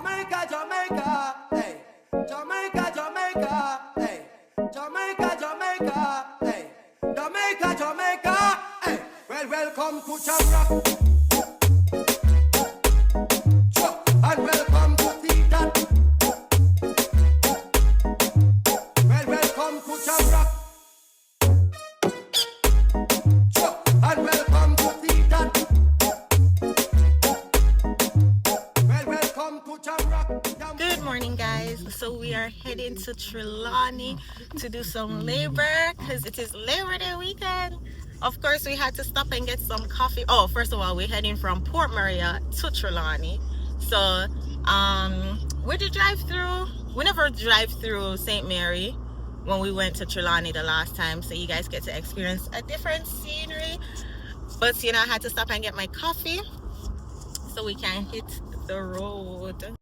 Jamaica, Jamaica, hey. Jamaica, Jamaica, hey. Jamaica, Jamaica, hey. Jamaica, Jamaica, hey. Well, welcome to Jamrock. And welcome to Titan. Well, welcome to Jamrock. And welcome to Titan. Well, welcome to Jamrock. Good morning, guys. So we are heading to Trelawney to do some labor because it is Labor Day weekend. Of course, we had to stop and get some coffee. Oh, first of all, we're heading from Port Maria to Trelawney. So we did drive through. We never drive through St. Mary when we went to Trelawney the last time, so you guys get to experience a different scenery. But you know, I had to stop and get my coffee so we can hit the road.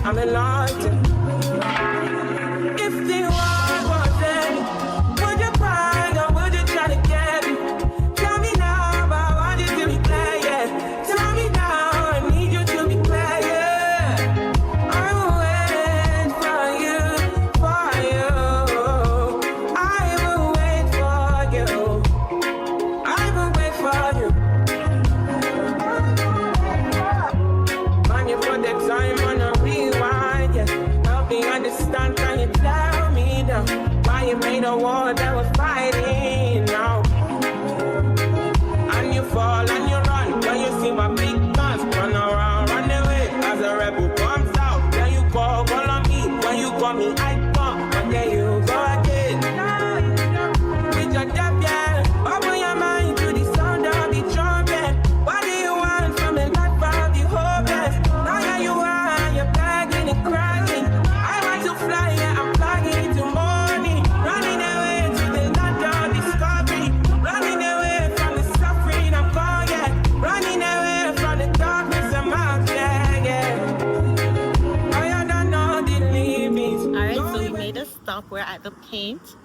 I'm enlightened. If the world was ending, would you cry or would you try to get me? Tell me now, but I want you to be clear, yeah. Tell me now, I need you to be clear, yeah. I'm waiting for you, for you. I will wait for you. I will wait for you. Man, you put the time on a understand, can you tell me now why you made a war that we're fighting now? And you fall and you run when you see my big guns. Run around, run away as a rebel comes out. Then you call on me, when you call me I come, but then you go again. With your death, yeah, open your mind to the sound of the trumpet. What do you want from the life of the hopeless? Now here you are, you're begging and crying. Fly, yeah, I'm flying into morning, running away to the land of discovery, running away from the suffering I'm gone, yeah, running away from the darkness I'm out there, yeah. I don't know the limits. Alright, so we made a stop. We're at the paint,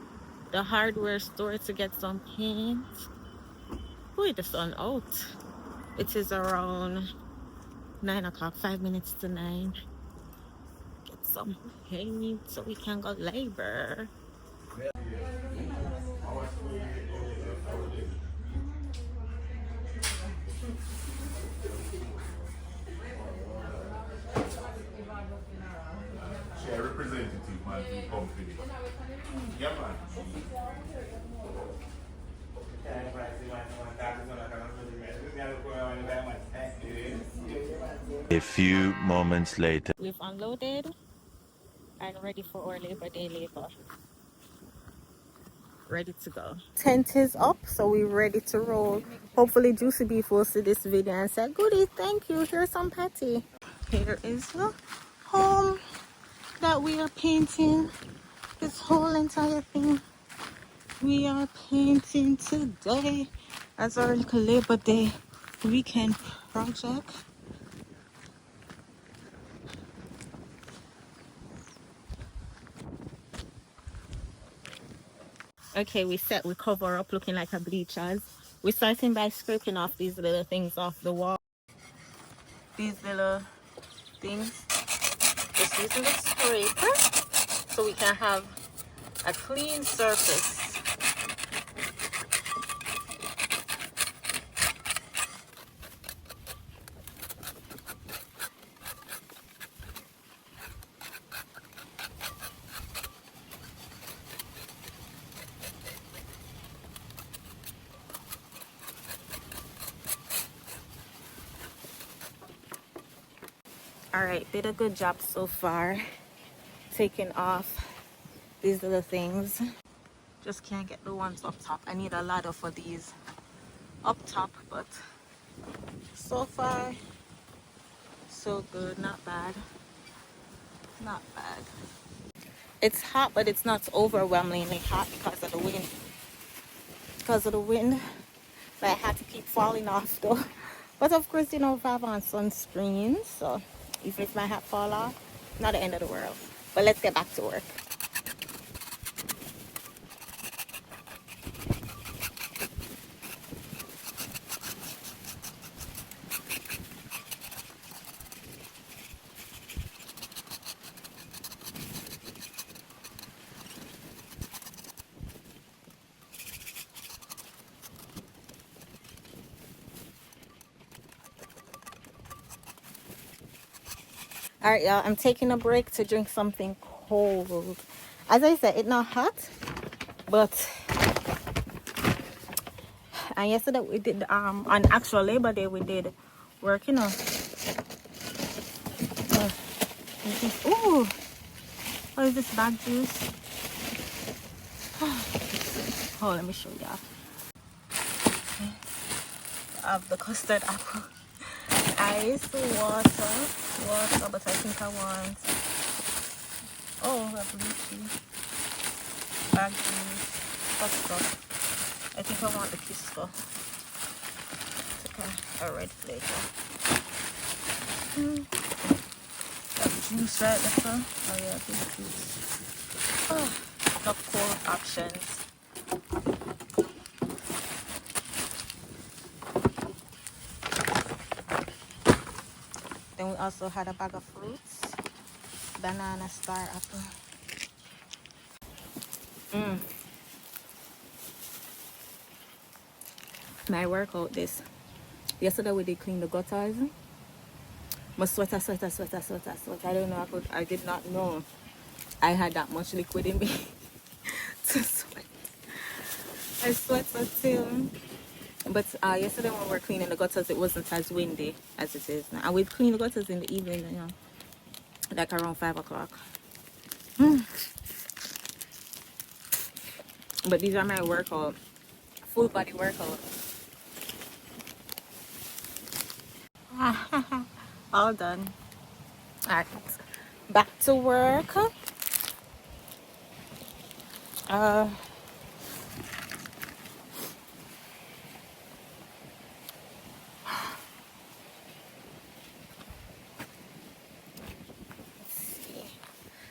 the hardware store, to get some paint. Wait, the sun out. It is around 9 o'clock, 5 minutes to 9. Some paint so we can go labor. Share representative, man, to company. Yeah, man. A few moments later. We've unloaded and ready for our Labor Day labor. Ready to go. Tent is up, so we're ready to roll. Hopefully Juicy Beef will see this video and say, goody, thank you, here's some patty. Here is the home that we are painting. This whole entire thing we are painting today as our Labor Day weekend project. Okay, we cover up looking like a bleachers. We're starting by scraping off these little things off the wall. These little things. Just using the scraper so we can have a clean surface. All right, did a good job so far taking off these little things. Just can't get the ones up top. I need a ladder for these up top, but so far so good. Not bad, not bad. It's hot, but it's not overwhelmingly hot because of the wind. But I had to keep falling off though. But of course, you know, if I have on sunscreen, so even if my hat fall off, not the end of the world. But let's get back to work. All right, y'all, I'm taking a break to drink something cold. As I said, it's not hot, but and yesterday we did on actual Labor Day we did work, you know. Ooh, what is this, bag juice? Oh, let me show y'all. I have the custard apple. Ice, water, but I think I want, oh, a blue tea, bag juice, custard. I think I want the Kisco. Take a red flavor. That juice right there. Oh yeah, this juice. Oh, the cold options. Then we also had a bag of fruits. Banana, star apple. My workout this. Yesterday we did clean the gutters. My sweat. I don't know, I did not know I had that much liquid in me to sweat. I sweat until, but yesterday when we were cleaning the gutters, it wasn't as windy as it is now. And we clean the gutters in the evening, you know, like around 5 o'clock. But these are my workout, full body workout. All done. All right, back to work.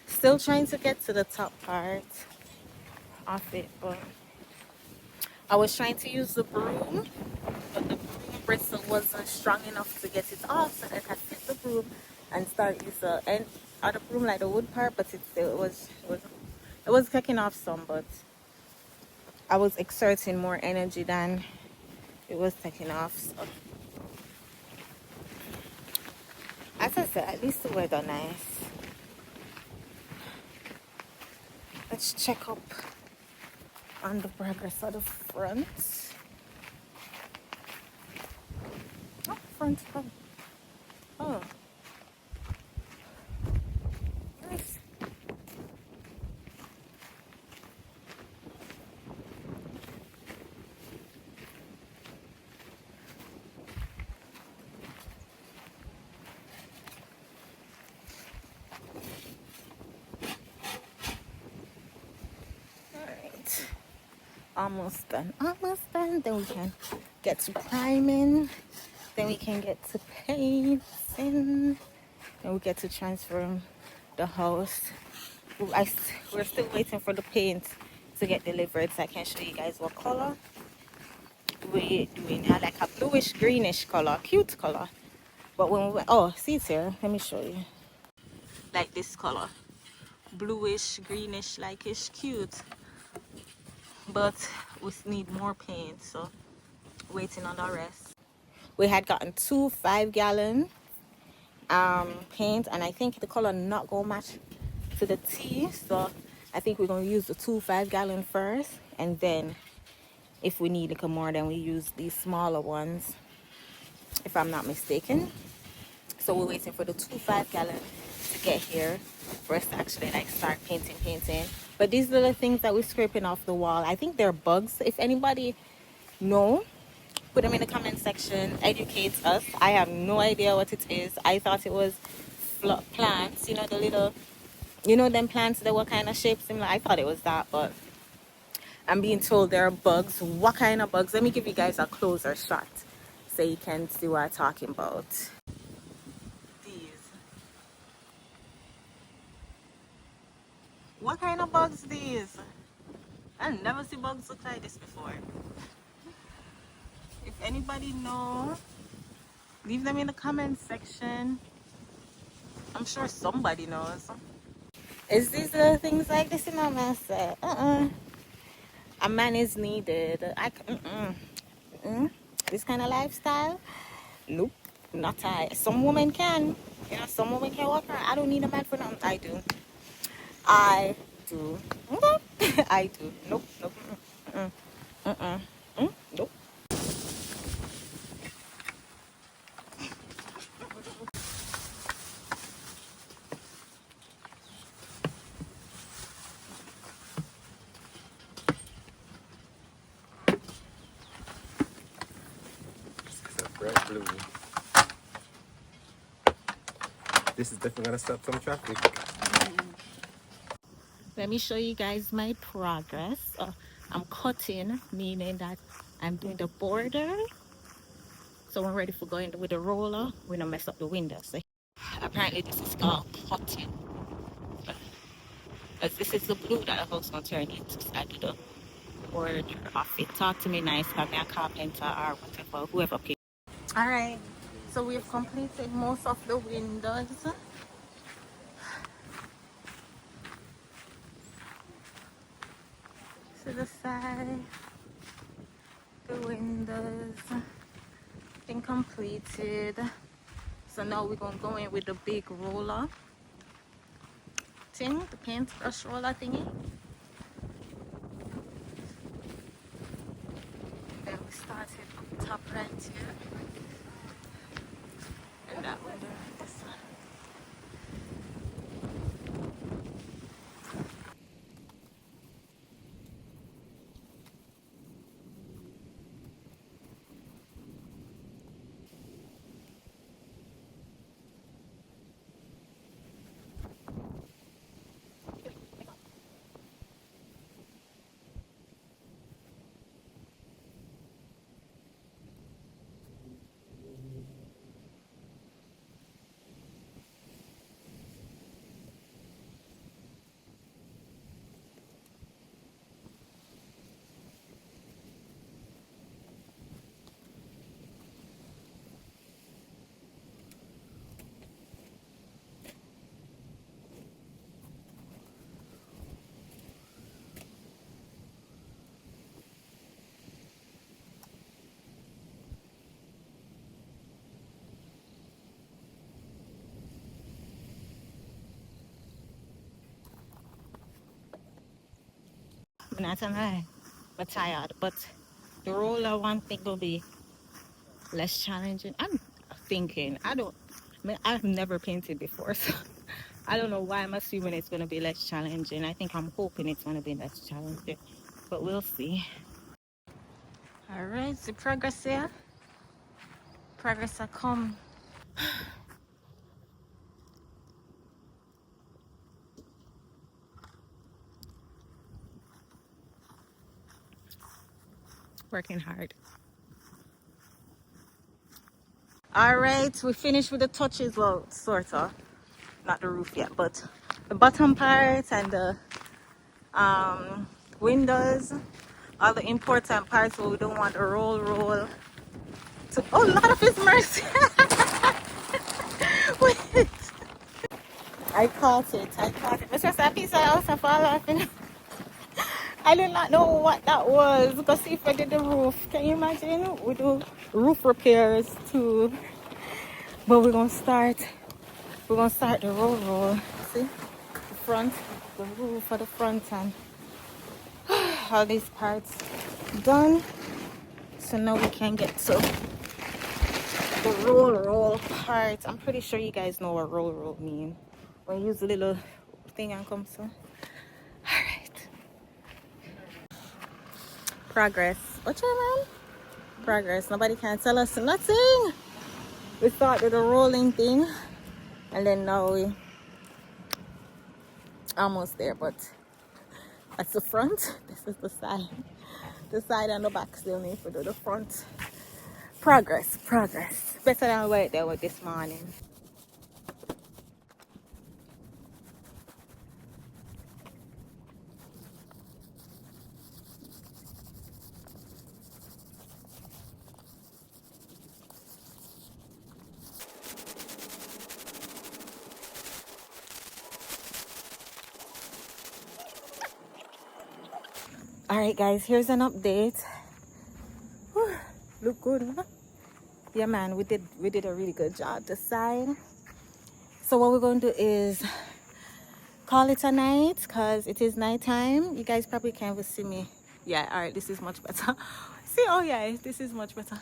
Still trying to get to the top part of it, but I was trying to use the broom, but the broom bristle wasn't strong enough to get it off, so I had to fit the broom and start use the end of the broom like the wood part, but it was taking off some, but I was exerting more energy than it was taking off. So as I said, at least the weather nice. Let's check up on the progress of the front. Oh, front. Oh. Nice. Almost done. Then we can get to priming, then we can get to painting, then we get to transferring the house. We're still waiting for the paint to get delivered, so I can show you guys what color we're doing now. Like a bluish greenish color, cute color. But when we went, oh, see it here, let me show you. Like this color, bluish greenish, like it's cute, but we need more paint, so waiting on the rest. We had gotten 2 5-gallon paint, and I think the color not gonna match to the tea, so I think we're gonna use the 2 5-gallon first, and then if we need more, then we use these smaller ones, if I'm not mistaken. So we're waiting for the 2.5 gallon to get here for us to actually like start painting. But these little things that we're scraping off the wall, I think they're bugs. If anybody know, put them in the comment section, educate us. I have no idea what it is. I thought it was plants, you know, the little, you know, them plants that were kind of shaped similar. I thought it was that, but I'm being told there are bugs. What kind of bugs? Let me give you guys a closer shot so you can see what I'm talking about. These. What kind of bugs these? I've never seen bugs look like this before. If anybody knows, leave them in the comment section. I'm sure somebody knows. Is these little things like this in my mess? A man is needed. This kind of lifestyle? Nope, not I. Some women can. You know, some women can walk around. I don't need a man for nothing. I do. I do. Nope. Nope. Bright blue. This is definitely gonna stop some traffic. Let me show you guys my progress. I'm cutting, meaning that I'm doing the border. So I'm ready for going with the roller. We're gonna mess up the windows. So apparently this is called cutting. As this is the blue that I was gonna turn into. So I do the border of it. Talk to me nice, have me a carpenter or whatever, whoever pays. Alright, so we've completed most of the windows. To the side, the windows been completed. So now we're gonna go in with the big roller thing, the paintbrush roller thingy. Then we started up top right here, and that window and this one. I'm not gonna I'm tired, but the roller one thing will be less challenging. I'm thinking, I've never painted before, so I don't know why I'm assuming it's gonna be less challenging. I think I'm hoping it's gonna be less challenging, but we'll see. All right, the progress here. Progress will come. Working hard. All right, we finished with the touches. Well, sort of, not the roof yet, but the bottom part and the windows, all the important parts where we don't want to roll to, oh Lord of His mercy. Wait, I caught it. It's just a piece of house I fall off. I did not know what that was, because if I did the roof, can you imagine? We do roof repairs too, but we're gonna start the roll. See, the front, the roof for the front, and all these parts done. So now we can get to the roll part. I'm pretty sure you guys know what roll mean. When you use the little thing and come so. Alright. Progress. What you man? Progress. Nobody can tell us nothing. We started the rolling thing and then now we almost there, but that's the front. This is the side. The side and the back still need to do the front. Progress. Better than what they were this morning. Alright guys, here's an update. Whew, look good, huh? Yeah man, we did a really good job this side. So what we're going to do is call it a night because it is nighttime. You guys probably can't even see me. Yeah, alright, this is much better. See, oh yeah, this is much better.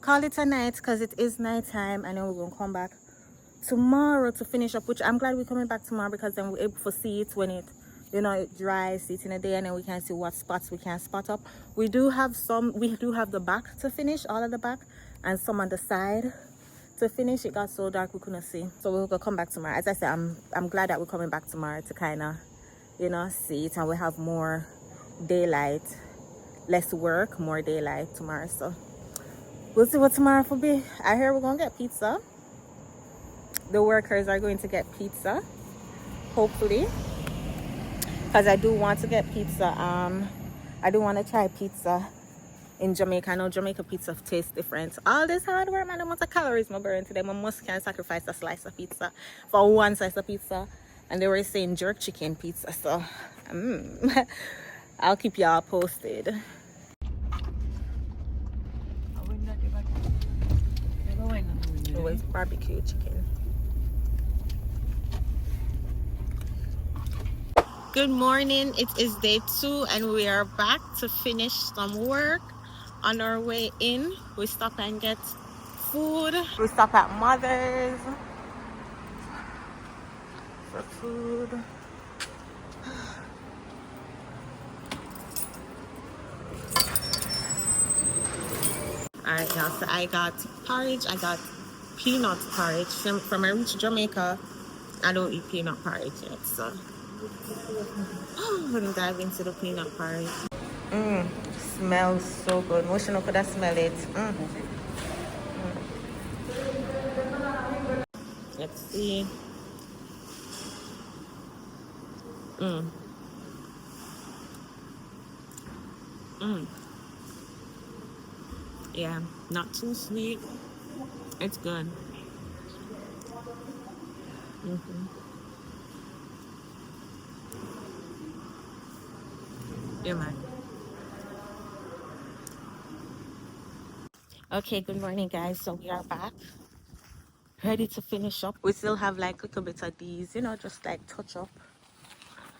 Call it a night because it is nighttime and then we're going to come back tomorrow to finish up, which I'm glad we're coming back tomorrow because then we're able to see it when it, you know, it dries, see it in a day, and then we can see what spots we can spot up. We do have the back to finish, all of the back, and some on the side to finish. It got so dark we couldn't see, so we're gonna come back tomorrow. As I said, I'm glad that we're coming back tomorrow to kind of, you know, see it, and we have more daylight, less work, more daylight tomorrow. So we'll see what tomorrow will be. I hear we're gonna get pizza. The workers are going to get pizza, hopefully, because I do want to get pizza. I do want to try pizza in Jamaica. I know Jamaica pizza tastes different. All this hard work, man, the amount of calories I burn today. I must can sacrifice a slice of pizza for one slice of pizza, and they were saying jerk chicken pizza. So I'll keep y'all posted. It was barbecue chicken. Good morning. It is day 2 and we are back to finish some work. On our way in, we stop and get food. We stop at Mother's for food. Alright now, so I got porridge. I got peanut porridge. From I reached Jamaica, I don't eat peanut porridge yet, so I'm gonna dive into the peanut porridge. Smells so good. Wish I could have smell it. Let's see. Yeah, not too sweet. It's good. Yeah, man. Okay, good morning guys. So we are back, ready to finish up. We still have like a little bit of these, you know, just like touch up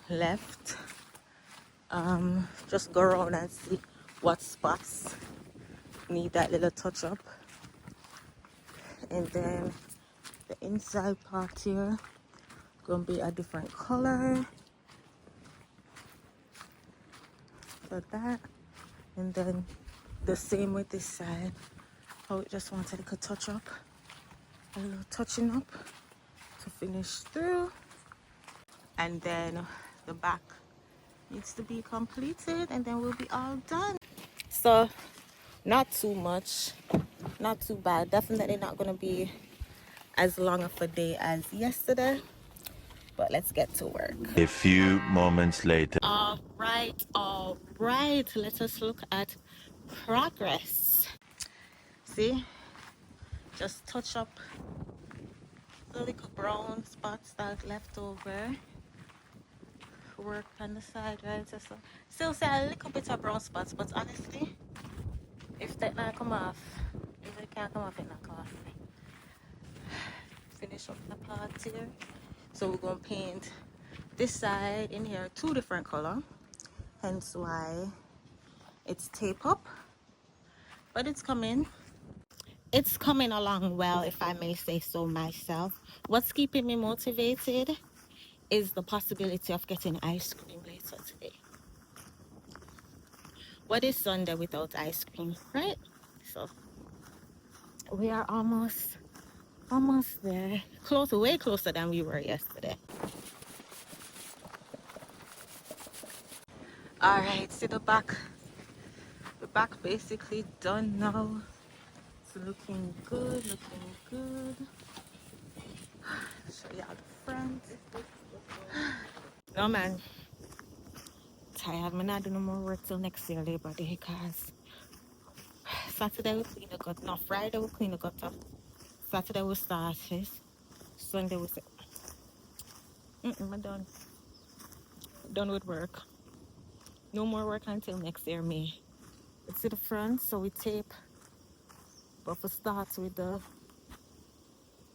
left. Just go around and see what spots need that little touch up. And then the inside part here gonna be a different color for that. And then the same with this side. Oh, we just wanted a little touch up, a little touching up to finish through. And then the back needs to be completed and then we'll be all done. So not too much, not too bad. Definitely not gonna be as long of a day as yesterday, but let's get to work. A few moments later. All right, let us look at progress. See, just touch up the little brown spots that left over. Work on the side, right? So still see a little bit of brown spots, but honestly, if that not come off, if it can't come off, it not come off. Finish up the part here. So we're gonna paint this side in here 2 different color, hence why it's tape up, but it's coming. it's coming along well, if I may say so myself. What's keeping me motivated is the possibility of getting ice cream later today. What is Sunday without ice cream, right? So we are almost there. Close, way closer than we were yesterday. All right, see the back. The back basically done now. It's looking good, looking good. Show y'all the front. No man, tired. I'm not doing no more work till next year Labor Day, cause Saturday we clean the gutter. No, Friday we clean the gutter. Saturday we start this. Sunday we say, I'm done. Done with work. No more work until next year May. It's to the front, so we tape. But we start with the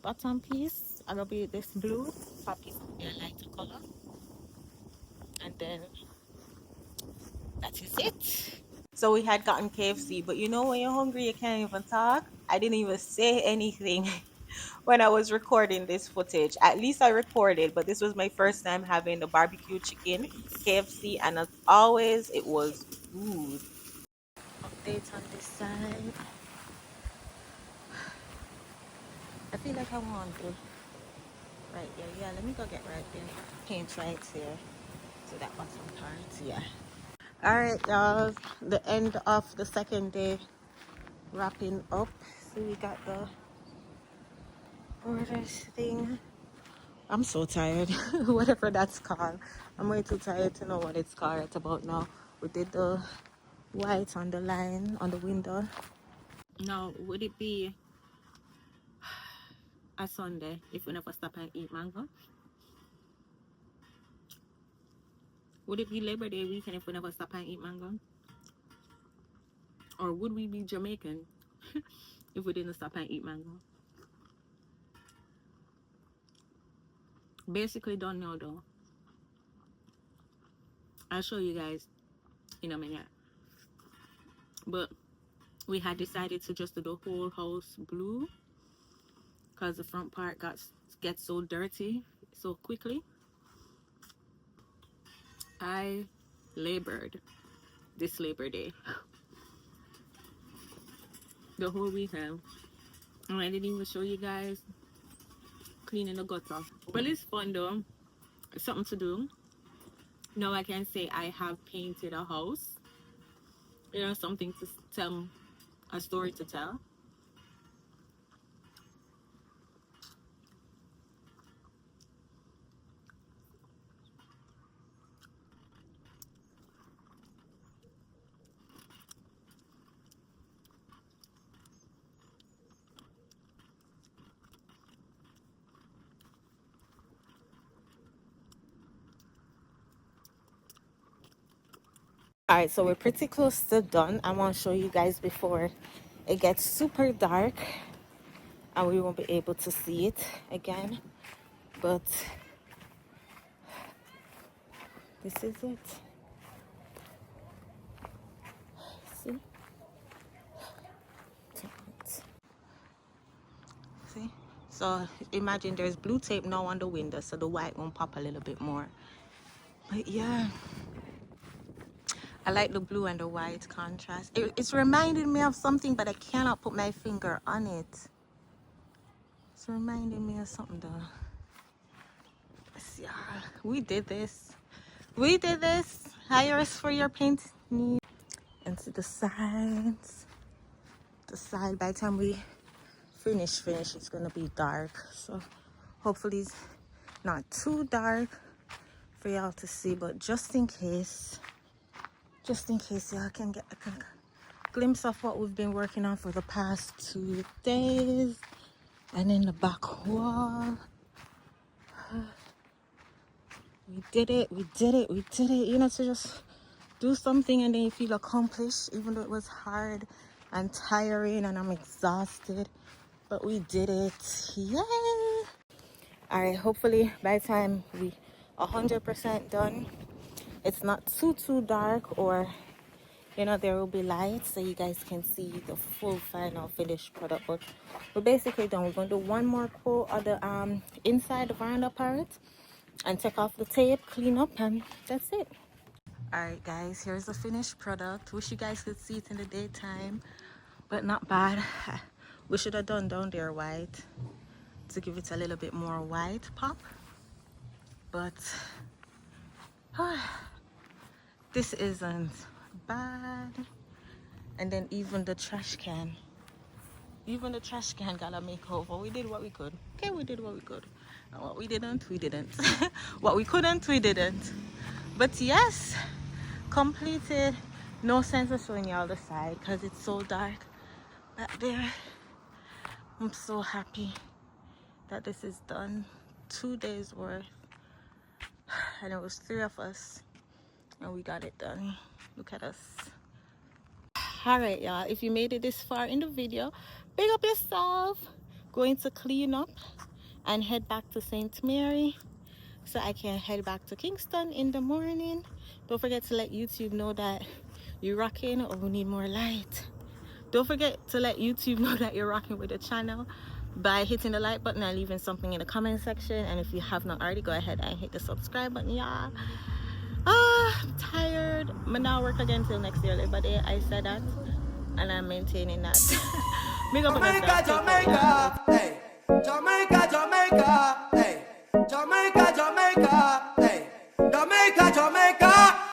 bottom piece. I'll be this blue. Top piece will be a lighter color. And then that is it. So we had gotten KFC, but you know when you're hungry you can't even talk. I didn't even say anything when I was recording this footage. At least I recorded, but this was my first time having the barbecue chicken KFC, and as always it was good. Update on this side. I feel like I want to right here. Yeah, let me go get right there. Paint right here to that bottom part. Yeah. Alright y'all, the end of the second day wrapping up. So we got the orders thing. I'm so tired. Whatever that's called. I'm way too tired to know what it's called right about now. We did the white on the line on the window. Now, would it be a Sunday if we never stop and eat mango? Would it be Labor Day weekend if we never stop and eat mango? Or would we be Jamaican if we didn't stop and eat mango? Basically don't know though. I'll show you guys in a minute. But we had decided to just do the whole house blue because the front part gets so dirty so quickly. I labored this Labor Day the whole weekend, and I didn't even show you guys cleaning the gutter. Well, it's fun though. It's something to do. Now I can say I have painted a house. You know, something to tell, a story to tell. All right, so we're pretty close to done. I want to show you guys before it gets super dark and we won't be able to see it again, but this is it. See? See? So imagine there's blue tape now on the window, so the white won't pop a little bit more. But yeah, I like the blue and the white contrast. It's reminding me of something, but I cannot put my finger on it. It's reminding me of something though. Yeah, we did this. We did this. Hire us for your paint needs. And to the sides. The side, by the time we finish, it's gonna be dark. So hopefully it's not too dark for y'all to see, but just in case y'all can get a glimpse of what we've been working on for the past 2 days. And in the back wall, we did it. You know, to just do something and then you feel accomplished, even though it was hard and tiring and I'm exhausted, but we did it. Yay! All right, hopefully by the time we 100% done, it's not too dark or You know, there will be lights so you guys can see the full final finished product. But we're basically done. We're going to do one more coat of the inside the veranda part and take off the tape, clean up, and that's it. Alright guys, here's the finished product. Wish you guys could see it in the daytime, but not bad. We should have done down there white to give it a little bit more white pop, but this isn't bad. And then even the trash can got a makeover. We did what we could. Okay, we did what we could, and what we didn't what we couldn't, we didn't. But yes, completed. No sense of showing you all the side because it's so dark back there. I'm so happy that this is done. 2 days worth, and it was 3 of us, and we got it done. Look at us. All right, y'all, if you made it this far in the video, big up yourself. Going to clean up and head back to St. Mary so I can head back to Kingston in the morning. Don't forget to let YouTube know that you're rocking, or we need more light. Don't forget to let YouTube know that you're rocking with the channel by hitting the like button and leaving something in the comment section. And if you have not already, go ahead and hit the subscribe button, y'all. I'm tired. I'm now work again till next year Labor Day. I said that, and I'm maintaining that. Big up on Jamaica, yourself. Jamaica, hey, Jamaica, Jamaica.